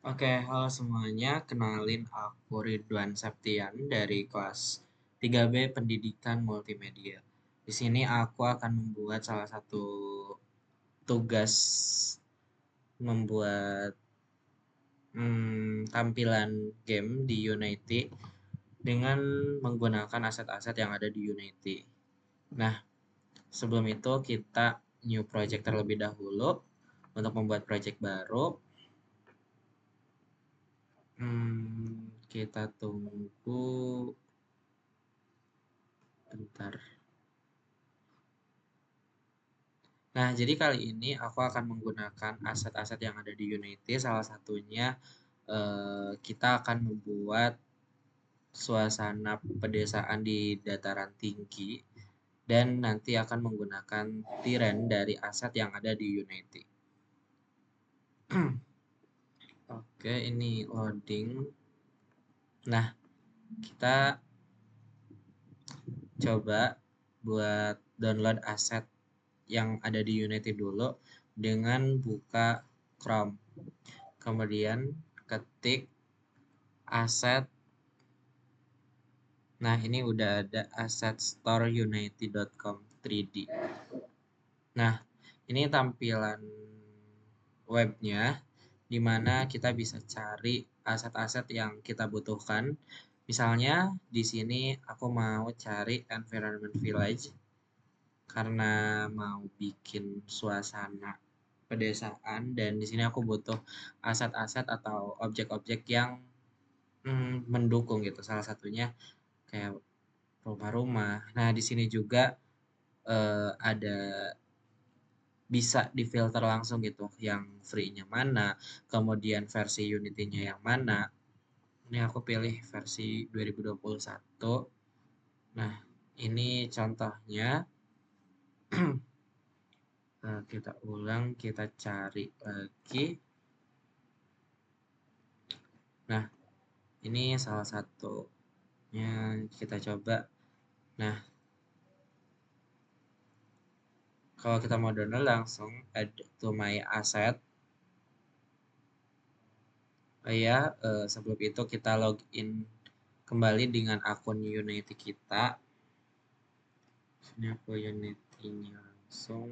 Oke, halo semuanya. Kenalin aku Ridwan Septian dari kelas 3B Pendidikan Multimedia. Di sini aku akan membuat salah satu tugas membuat tampilan game di Unity dengan menggunakan aset-aset yang ada di Unity. Nah, sebelum itu kita new project terlebih dahulu. Untuk membuat project baru, kita tunggu bentar. Nah, jadi kali ini aku akan menggunakan aset-aset yang ada di Unity. Salah satunya kita akan membuat suasana pedesaan di dataran tinggi dan nanti akan menggunakan tiren dari aset yang ada di Unity. Oke, ini loading. Nah, kita coba buat download aset yang ada di Unity dulu dengan buka Chrome. Kemudian ketik aset. Nah, ini udah ada aset store unity.com 3D. Nah, ini tampilan webnya di mana kita bisa cari aset-aset yang kita butuhkan. Misalnya di sini aku mau cari environment village karena mau bikin suasana pedesaan dan di sini aku butuh aset-aset atau objek-objek yang mendukung gitu. Salah satunya kayak rumah-rumah. Nah, di sini juga ada bisa difilter langsung gitu, yang free-nya mana, kemudian versi Unity-nya yang mana. Ini aku pilih versi 2021. Nah, ini contohnya. Kita ulang, kita cari lagi. Nah, ini salah satunya kita coba. Nah, kalau kita mau download langsung add to my asset. Ya, sebelum itu kita login kembali dengan akun Unity kita. Sini aku Unity-nya langsung.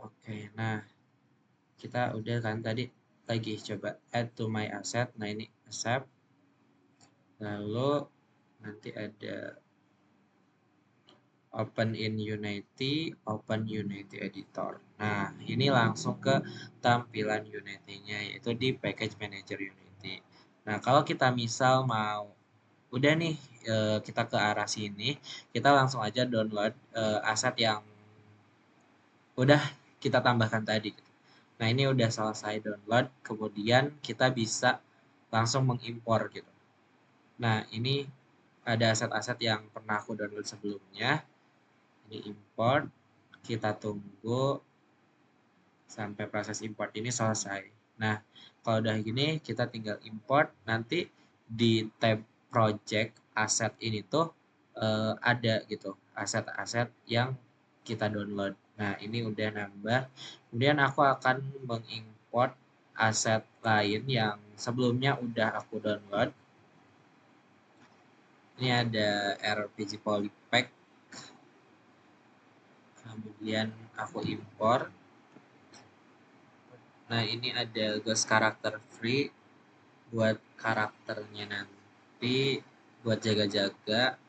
Oke, nah kita udah kan tadi lagi coba add to my asset. Nah, ini accept. Lalu nanti ada open in Unity, open Unity editor. Nah, ini langsung ke tampilan Unity-nya yaitu di package manager Unity. Nah, kalau kita misal mau udah nih kita ke arah sini, kita langsung aja download aset yang udah kita tambahkan tadi gitu. Nah, ini udah selesai download, kemudian kita bisa langsung mengimpor gitu. Nah, ini ada aset-aset yang pernah aku download sebelumnya. Ini import, kita tunggu sampai proses import ini selesai. Nah, kalau udah gini kita tinggal import, nanti di tab project aset ini tuh ada gitu aset-aset yang kita download. Nah, ini udah nambah. Kemudian aku akan mengimport aset lain yang sebelumnya udah aku download. Ini ada RPG Polypack. Kemudian aku import. Nah, ini ada Ghost Character Free buat karakternya nanti buat jaga-jaga.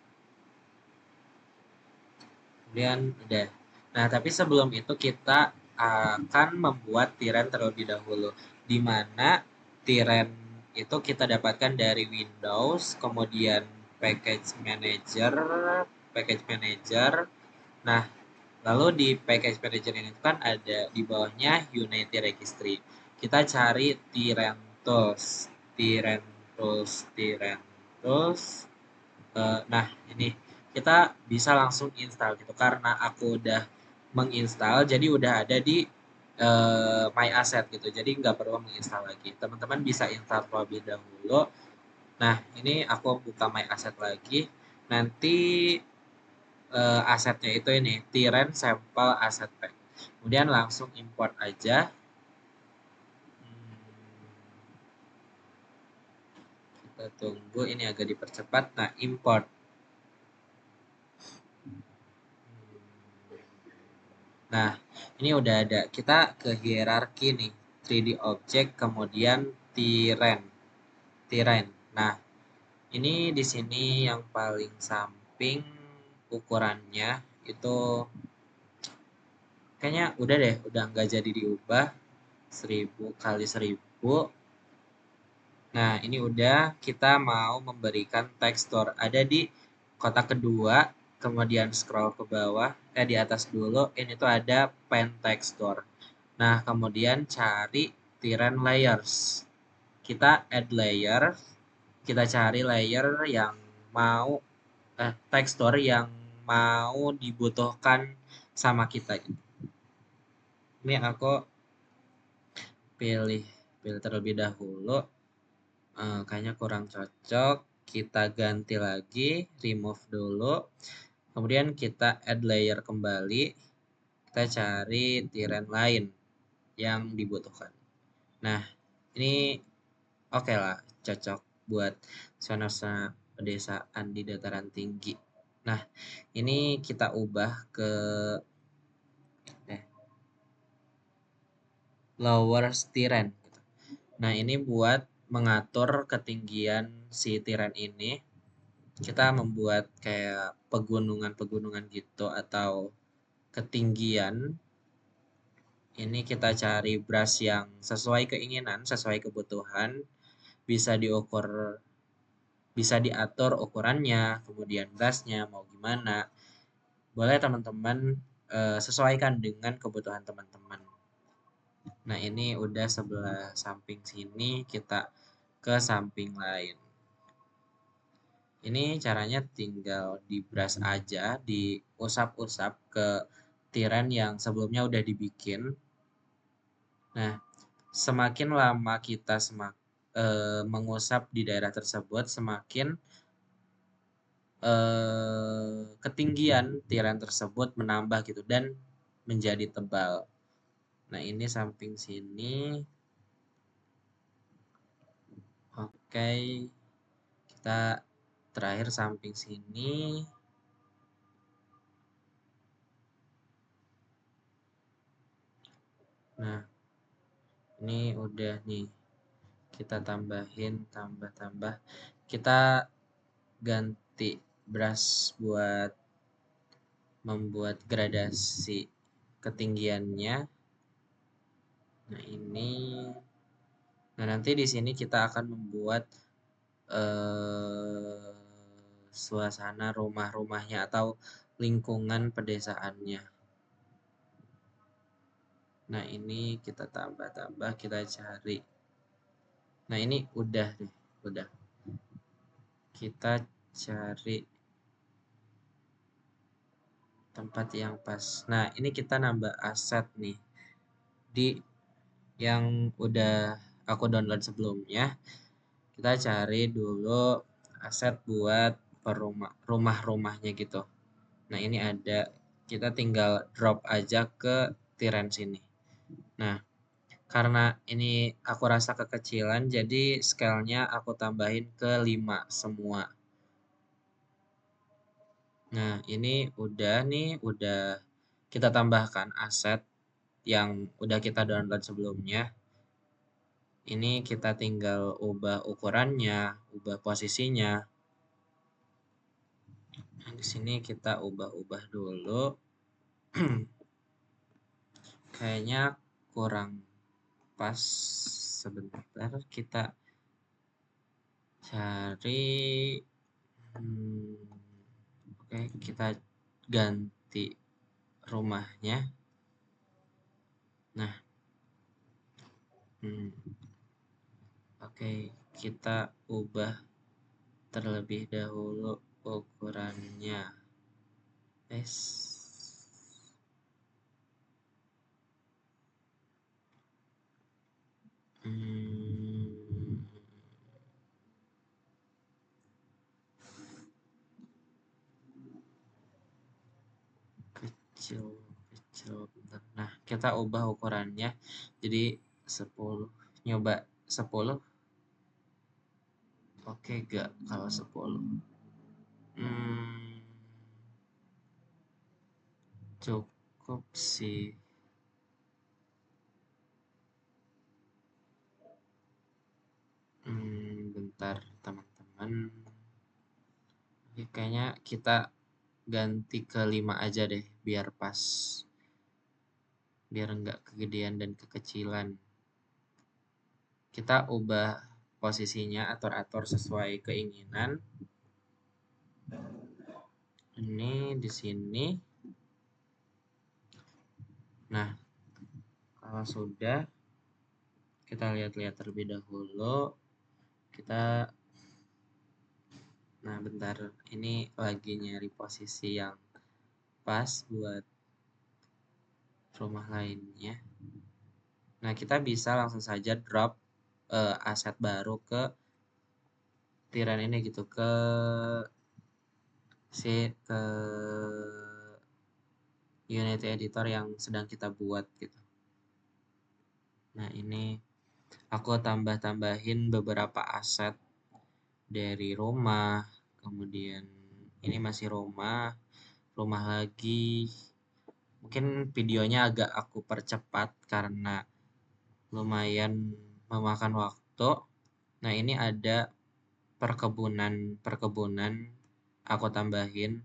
Kemudian udah. Nah, tapi sebelum itu kita akan membuat tiren terlebih dahulu. Di mana tiren itu kita dapatkan dari Windows, kemudian package manager. Nah, lalu di package manager ini kan ada di bawahnya Unity Registry. Kita cari tiren tools, tiren tools, tiren tools. Nah, ini kita bisa langsung install gitu karena aku udah menginstal jadi udah ada di my asset gitu, jadi nggak perlu menginstal lagi. Teman-teman bisa install terlebih dahulu. Nah, ini aku buka my asset lagi. Nanti asetnya itu ini tiren sample asset pack. Kemudian langsung import aja. Kita tunggu ini agak dipercepat. Nah, import. Nah, ini udah ada. Kita ke hierarki nih. 3D object, kemudian Terrain. Terrain. Nah, ini di sini yang paling samping ukurannya itu kayaknya udah deh, udah nggak jadi diubah. 1000 kali 1000. Nah, ini udah kita mau memberikan tekstur. Ada di kotak kedua, kemudian scroll ke bawah, di atas dulu, ini tuh ada pen texture. Nah, kemudian cari Terrain Layers. Kita add layer, kita cari layer yang mau, tekstur yang mau dibutuhkan sama kita. Ini aku pilih terlebih dahulu. Kayaknya kurang cocok. Kita ganti lagi, remove dulu. Kemudian kita add layer kembali. Kita cari Terrain lain yang dibutuhkan. Nah, ini oke lah, cocok buat zona-zona pedesaan di dataran tinggi. Nah, ini kita ubah ke lower Terrain. Nah, ini buat mengatur ketinggian si Terrain ini. Kita membuat kayak pegunungan-pegunungan gitu atau ketinggian. Ini kita cari brush yang sesuai keinginan, sesuai kebutuhan, bisa diukur, bisa diatur ukurannya, kemudian brushnya mau gimana. Boleh teman-teman sesuaikan dengan kebutuhan teman-teman. Nah, ini udah sebelah samping sini, kita ke samping lain. Ini caranya tinggal di brush aja, diusap-usap ke Terrain yang sebelumnya udah dibikin. Nah, semakin lama kita mengusap di daerah tersebut, semakin ketinggian Terrain tersebut menambah gitu dan menjadi tebal. Nah, ini samping sini. Oke, kita terakhir samping sini. Nah, ini udah nih. Kita tambahin, tambah. Kita ganti brush buat membuat gradasi ketinggiannya. Nah, ini. Nah, nanti di sini kita akan membuat suasana rumah-rumahnya atau lingkungan pedesaannya. Nah, ini kita tambah, kita cari. Nah, ini udah deh, udah. Kita cari tempat yang pas. Nah, ini kita nambah aset nih di yang udah aku download sebelumnya. Kita cari dulu aset buat rumah-rumahnya gitu. Nah, ini ada, kita tinggal drop aja ke Terrain sini. Nah, karena ini aku rasa kekecilan, jadi scale-nya aku tambahin ke 5 semua. Nah, ini udah nih, udah kita tambahkan aset yang udah kita download sebelumnya. Ini kita tinggal ubah ukurannya, ubah posisinya. Nah, di sini kita ubah-ubah dulu. Kayaknya kurang pas. Sebentar, kita cari. Oke, kita ganti rumahnya. Nah, oke, kita ubah terlebih dahulu ukurannya. Kecil bentar. Nah, kita ubah ukurannya jadi 10. Nyoba 10. Oke gak kalau 10? Hmm, cukup sih. Bentar teman-teman. Oke, kayaknya kita ganti ke 5 aja deh, biar pas. Biar nggak kegedean dan kekecilan. Kita ubah posisinya, atur-atur sesuai keinginan. Ini di sini. Nah, kalau sudah, kita lihat-lihat terlebih dahulu. Nah bentar, ini lagi nyari posisi yang pas buat rumah lainnya. Nah, kita bisa langsung saja drop aset baru ke tiran ini gitu, ke Unity Editor yang sedang kita buat gitu. Nah, ini aku tambah-tambahin beberapa aset dari rumah, kemudian ini masih rumah lagi. Mungkin videonya agak aku percepat karena lumayan memakan waktu. Nah, ini ada perkebunan aku tambahin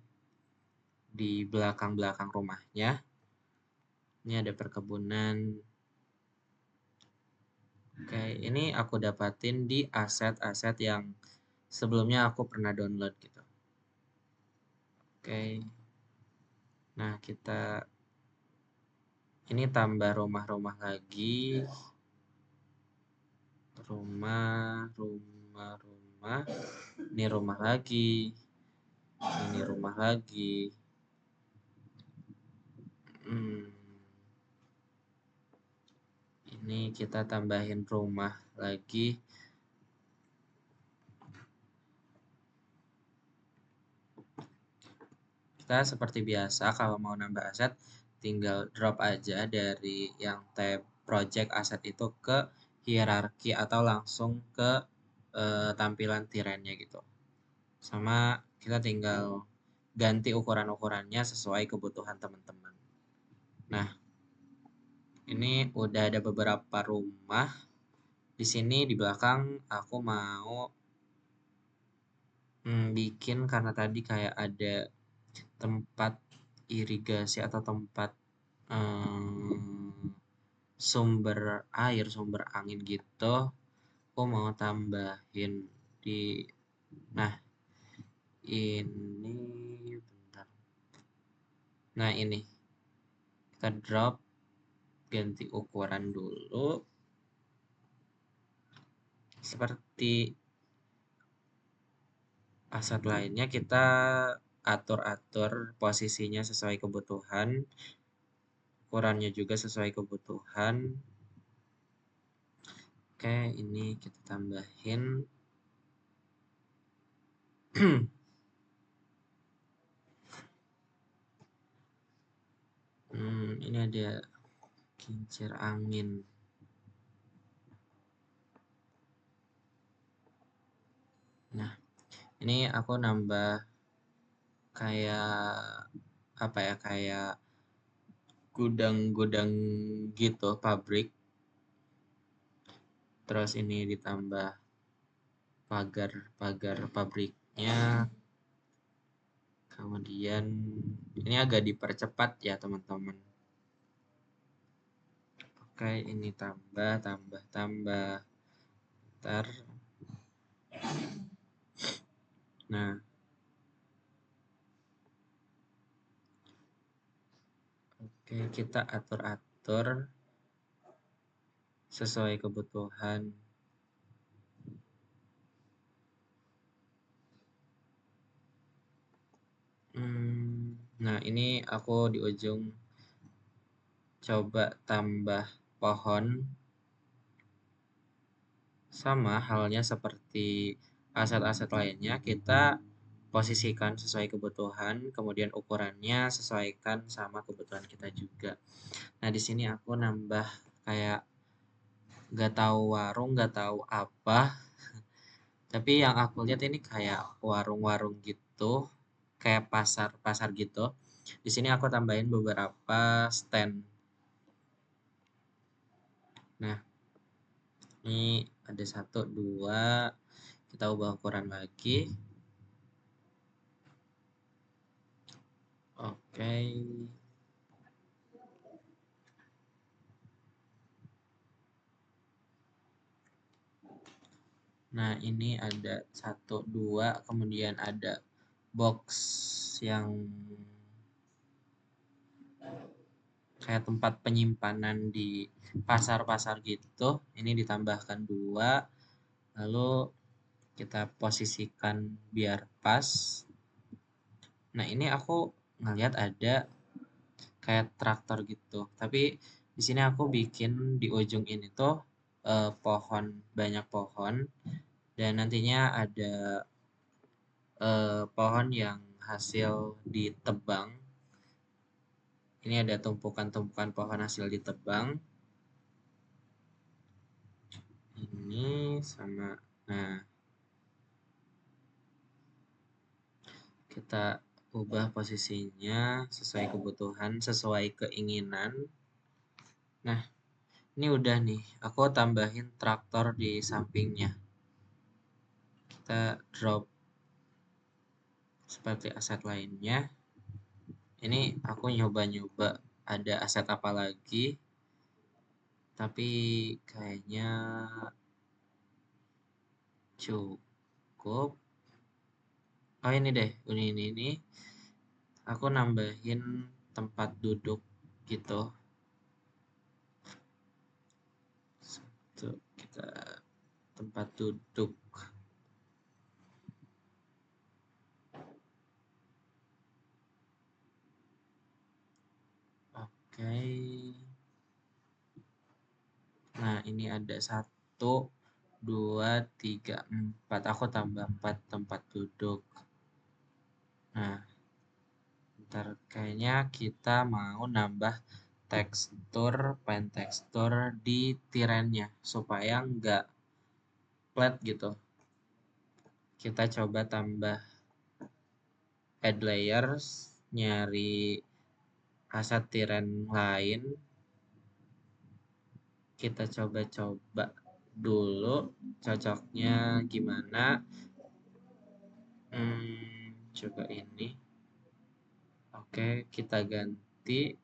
di belakang-belakang rumahnya. Ini ada perkebunan. Oke, ini aku dapatin di aset-aset yang sebelumnya aku pernah download gitu. Oke. Nah, ini tambah rumah-rumah lagi. Rumah. Ini rumah lagi. Ini rumah lagi. Ini kita tambahin rumah lagi. Kita seperti biasa kalau mau nambah aset tinggal drop aja dari yang tab project aset itu ke hierarki atau langsung ke tampilan tirannya gitu. Sama kita tinggal ganti ukuran-ukurannya sesuai kebutuhan teman-teman. Nah, ini udah ada beberapa rumah. Di sini di belakang aku mau bikin karena tadi kayak ada tempat irigasi atau tempat sumber air, sumber angin gitu. Aku mau tambahin di, nah ini bentar. Nah ini kita drop, ganti ukuran dulu. Seperti aset lainnya kita atur-atur posisinya sesuai kebutuhan. Ukurannya juga sesuai kebutuhan. Oke, ini kita tambahin. Ini ada kincir angin. Nah, ini aku nambah kayak apa ya, kayak gudang-gudang gitu, pabrik. Terus ini ditambah pagar pabriknya. Kemudian ini agak dipercepat ya teman-teman. Oke, ini tambah. Ntar. Nah, oke, kita atur-atur sesuai kebutuhan. Nah, ini aku di ujung coba tambah pohon. Sama halnya seperti aset-aset lainnya, kita posisikan sesuai kebutuhan, kemudian ukurannya sesuaikan sama kebutuhan kita juga. Nah, di sini aku nambah kayak nggak tahu warung, nggak tahu apa, tapi yang aku lihat ini kayak warung-warung gitu, kayak pasar-pasar gitu. Di sini aku tambahin beberapa stand. Nah, ini ada 1, 2, kita ubah ukuran lagi. Oke. Nah, ini ada 1, 2, kemudian ada box yang kayak tempat penyimpanan di pasar-pasar gitu. Ini ditambahkan 2, lalu kita posisikan biar pas. Nah, ini aku ngelihat ada kayak traktor gitu. Tapi di sini aku bikin di ujung ini tuh pohon, banyak pohon, dan nantinya ada pohon yang hasil ditebang. Ini ada tumpukan-tumpukan pohon hasil ditebang. Ini sama, nah kita ubah posisinya sesuai kebutuhan, sesuai keinginan. Nah, ini udah nih, aku tambahin traktor di sampingnya. Kita drop seperti aset lainnya. Ini aku nyoba-nyoba ada aset apa lagi, tapi kayaknya cukup. Oh, ini deh, ini. Aku nambahin tempat duduk gitu. Satu, kita tempat duduk. Oke. Nah, ini ada 1, 2, 3, 4. Aku tambah 4 tempat duduk. Nah, ntar kayaknya kita mau nambah pen tekstur di tirannya supaya nggak flat gitu. Kita coba tambah add layers, nyari aset tiran lain. Kita coba-coba dulu cocoknya gimana. Coba ini. Oke, kita ganti.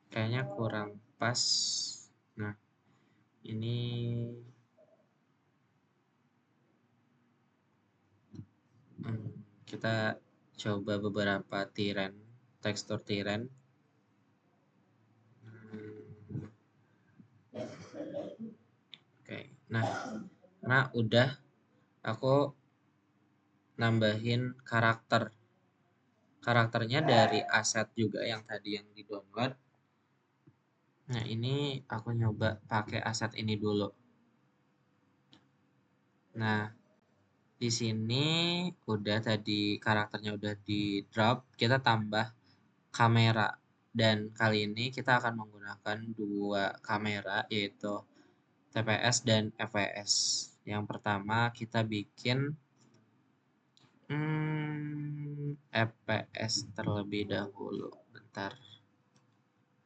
Kayaknya kurang pas. Nah, ini kita coba beberapa tiran, tekstur tiran. Oke, nah udah aku nambahin karakternya dari aset juga yang tadi yang di download. Nah, ini aku nyoba pakai aset ini dulu. Nah, di sini udah tadi karakternya udah di drop, kita tambah kamera. Dan kali ini kita akan menggunakan 2 kamera, yaitu TPS dan FWS. Yang pertama kita bikin FPS terlebih dahulu. Bentar,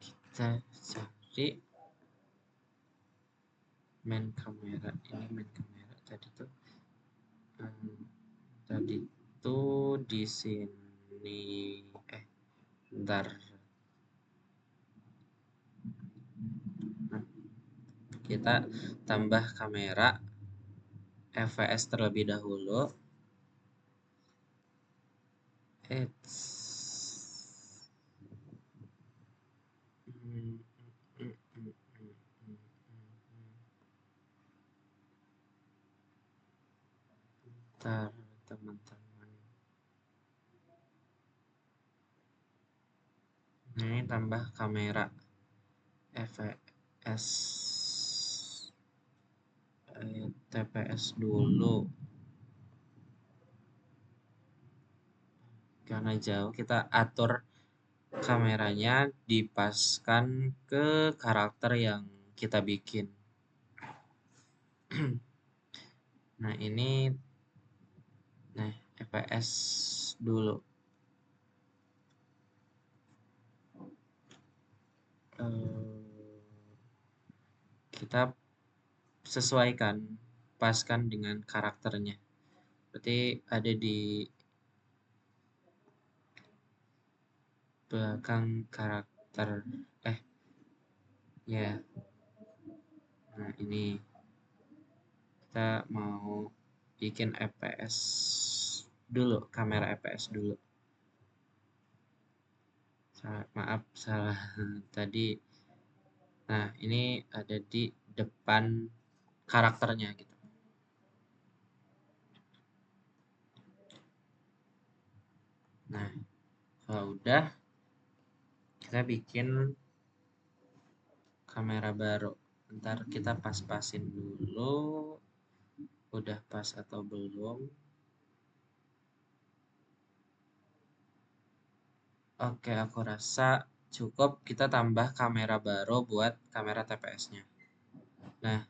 kita cari main kamera. Ini main kamera tadi tuh di sini. Bentar. Nah, kita tambah kamera FPS terlebih dahulu. Bentar, teman-teman. Ini tambah kamera FPS TPS dulu. karena jauh, kita atur kameranya dipaskan ke karakter yang kita bikin. Nah, ini EPS dulu. Kita sesuaikan, paskan dengan karakternya. Berarti ada di belakang karakter. Ya. Nah, ini kita mau bikin EPS dulu, kamera EPS dulu. Maaf, salah tadi. Nah, ini ada di depan karakternya gitu. Nah, kalau udah, kita bikin kamera baru. Ntar kita pas-pasin dulu, udah pas atau belum. Oke, aku rasa cukup kita tambah kamera baru buat kamera TPS-nya. Nah,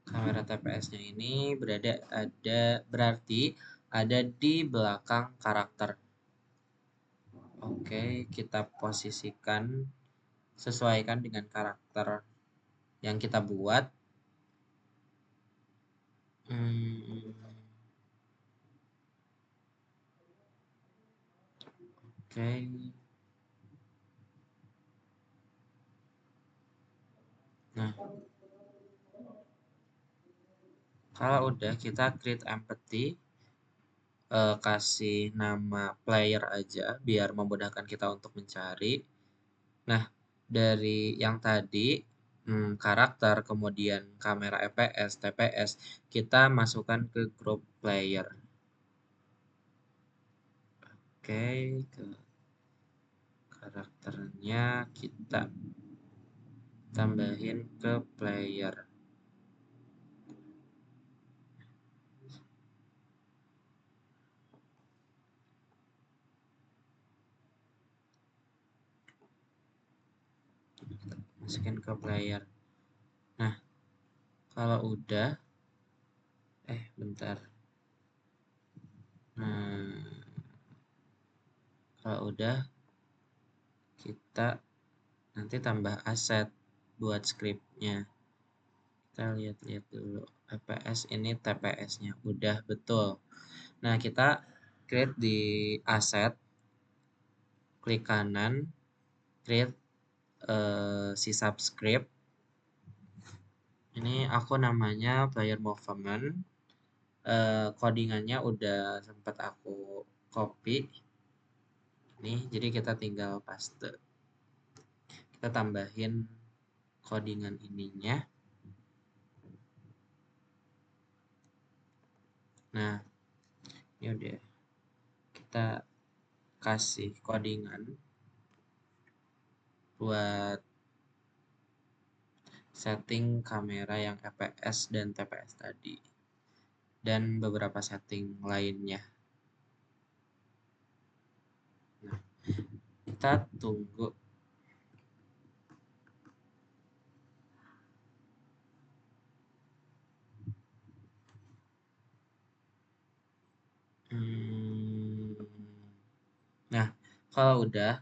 kamera TPS-nya ini berarti ada di belakang karakter. Oke, kita posisikan, sesuaikan dengan karakter yang kita buat. Oke. Nah, kalau udah, kita create empathy, kasih nama player aja biar memudahkan kita untuk mencari. Nah, dari yang tadi karakter, kemudian kamera EPS, TPS, kita masukkan ke grup player. Oke, ke karakternya kita tambahin ke player. Masukin ke player. Nah, kalau udah, bentar. Nah, kalau udah, kita nanti tambah aset buat scriptnya. Kita lihat-lihat dulu. EPS ini TPS-nya udah betul. Nah, kita create di aset, klik kanan, create si subscript. Ini aku namanya player movement. Codingannya udah sempat aku copy. Nih, jadi kita tinggal paste. Kita tambahin codingan ininya. Nah, ini udah kita kasih codingan buat setting kamera yang EPS dan TPS tadi, dan beberapa setting lainnya. Nah, kita tunggu. Nah, kalau udah,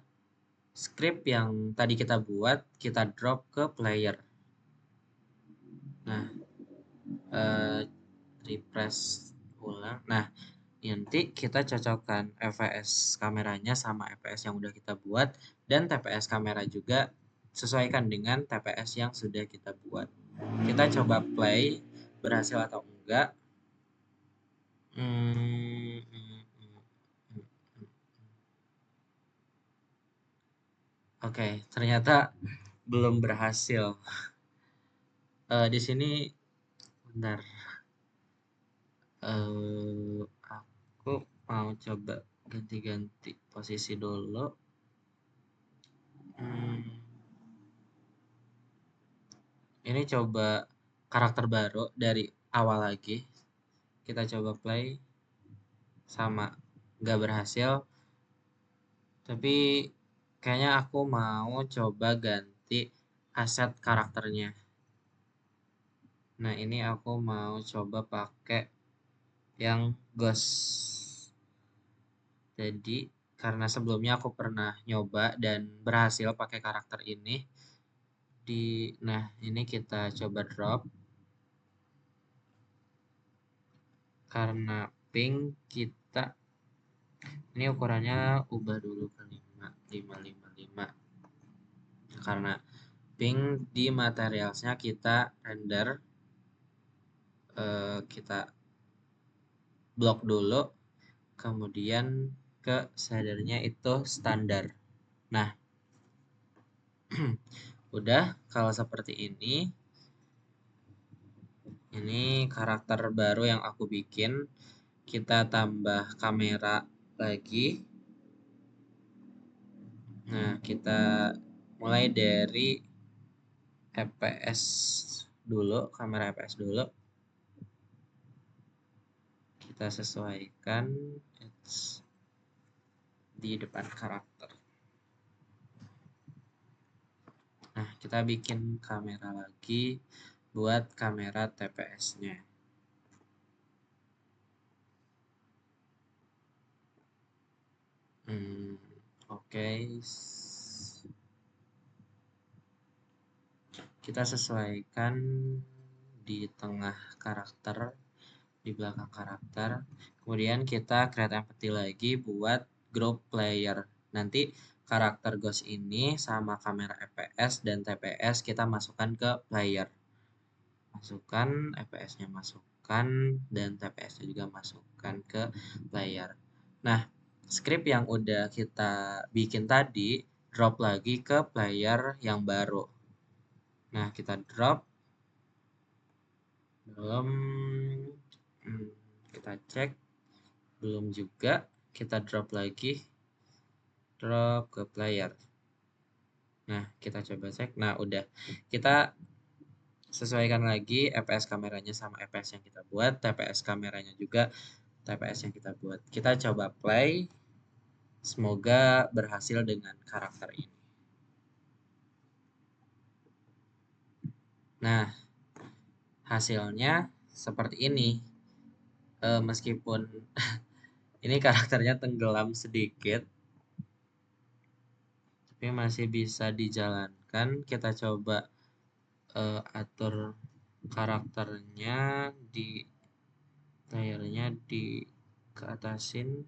script yang tadi kita buat, kita drop ke player. Nah, refresh ulang. Nah, nanti kita cocokkan EPS kameranya sama EPS yang udah kita buat, dan TPS kamera juga sesuaikan dengan TPS yang sudah kita buat. Kita coba play, berhasil atau enggak. Oke, ternyata belum berhasil. Di sini, bentar. Aku mau coba ganti-ganti posisi dulu. Ini coba karakter baru dari awal lagi. Kita coba play, sama, nggak berhasil. Tapi kayaknya aku mau coba ganti aset karakternya. Nah, ini aku mau coba pakai yang ghost. Jadi, karena sebelumnya aku pernah nyoba dan berhasil pakai karakter ini. Nah, ini kita coba drop. Karena pink kita, ini ukurannya ubah dulu ke 5. Karena pink di materialsnya kita render, kita blok dulu, kemudian ke shadernya itu standar. Nah, udah kalau seperti ini karakter baru yang aku bikin. Kita tambah kamera lagi. Nah, kita mulai dari EPS dulu, kamera EPS dulu. Kita sesuaikan di depan karakter. Nah, kita bikin kamera lagi buat kamera TPS-nya. Oke. Kita sesuaikan di tengah karakter, di belakang karakter. Kemudian kita create empathy lagi buat group player. Nanti karakter ghost ini sama kamera EPS dan TPS kita masukkan ke player. Masukkan, EPS-nya masukkan, dan TPS-nya juga masukkan ke player. Nah, script yang udah kita bikin tadi, drop lagi ke player yang baru. Nah, kita drop. Belum. Kita cek. Belum juga. Kita drop lagi. Drop ke player. Nah, kita coba cek. Nah, udah. Kita sesuaikan lagi EPS kameranya sama EPS yang kita buat. TPS kameranya juga TPS yang kita buat. Kita coba play. Semoga berhasil dengan karakter ini. Nah, hasilnya seperti ini. Meskipun ini karakternya tenggelam sedikit, tapi masih bisa dijalankan. Kita coba atur karakternya di layarnya di keatasin.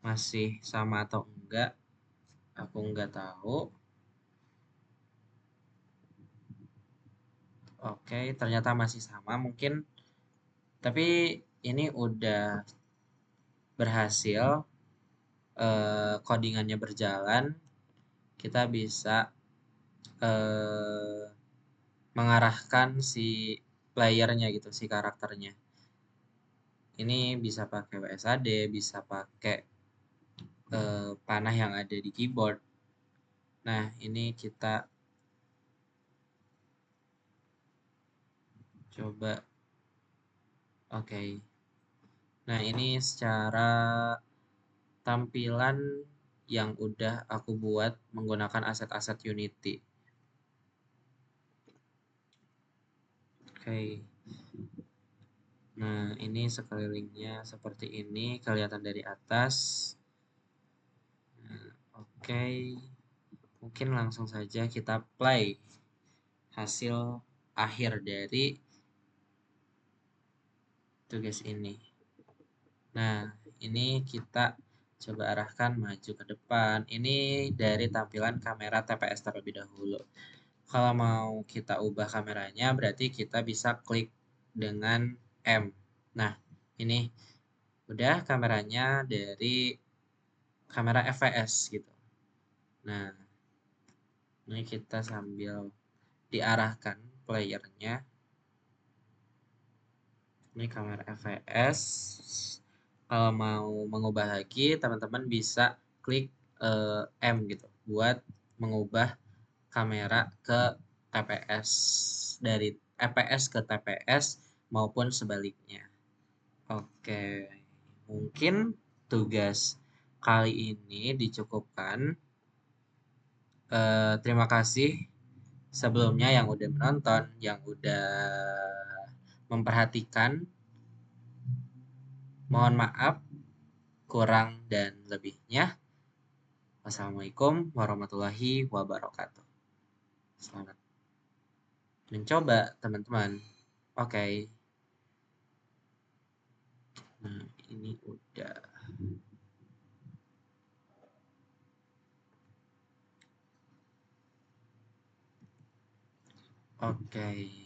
Masih sama atau enggak, aku enggak tahu. Oke, ternyata masih sama mungkin, tapi ini udah berhasil, codingannya berjalan. Kita bisa mengarahkan si playernya gitu, si karakternya. Ini bisa pakai WSAD, bisa pakai panah yang ada di keyboard. Nah, ini kita coba. Oke. Nah, ini secara tampilan yang udah aku buat menggunakan aset-aset Unity. Oke. Nah, ini sekelilingnya seperti ini, kelihatan dari atas. Nah, oke. Mungkin langsung saja kita play hasil akhir dari tugas ini. Nah, ini kita coba arahkan maju ke depan. Ini dari tampilan kamera TPS terlebih dahulu. Kalau mau kita ubah kameranya, berarti kita bisa klik dengan M. Nah, ini udah kameranya dari kamera FVS gitu. Nah, ini kita sambil diarahkan playernya. Ini kamera FVS. Kalau mau mengubah lagi, teman-teman bisa klik M gitu buat mengubah kamera ke TPS, dari EPS ke TPS maupun sebaliknya. Oke, mungkin tugas kali ini dicukupkan. Terima kasih sebelumnya yang udah menonton, yang udah memperhatikan. Mohon maaf kurang dan lebihnya. Wassalamualaikum warahmatullahi wabarakatuh. Selamat mencoba, teman-teman. Oke. Nah, ini udah. Oke.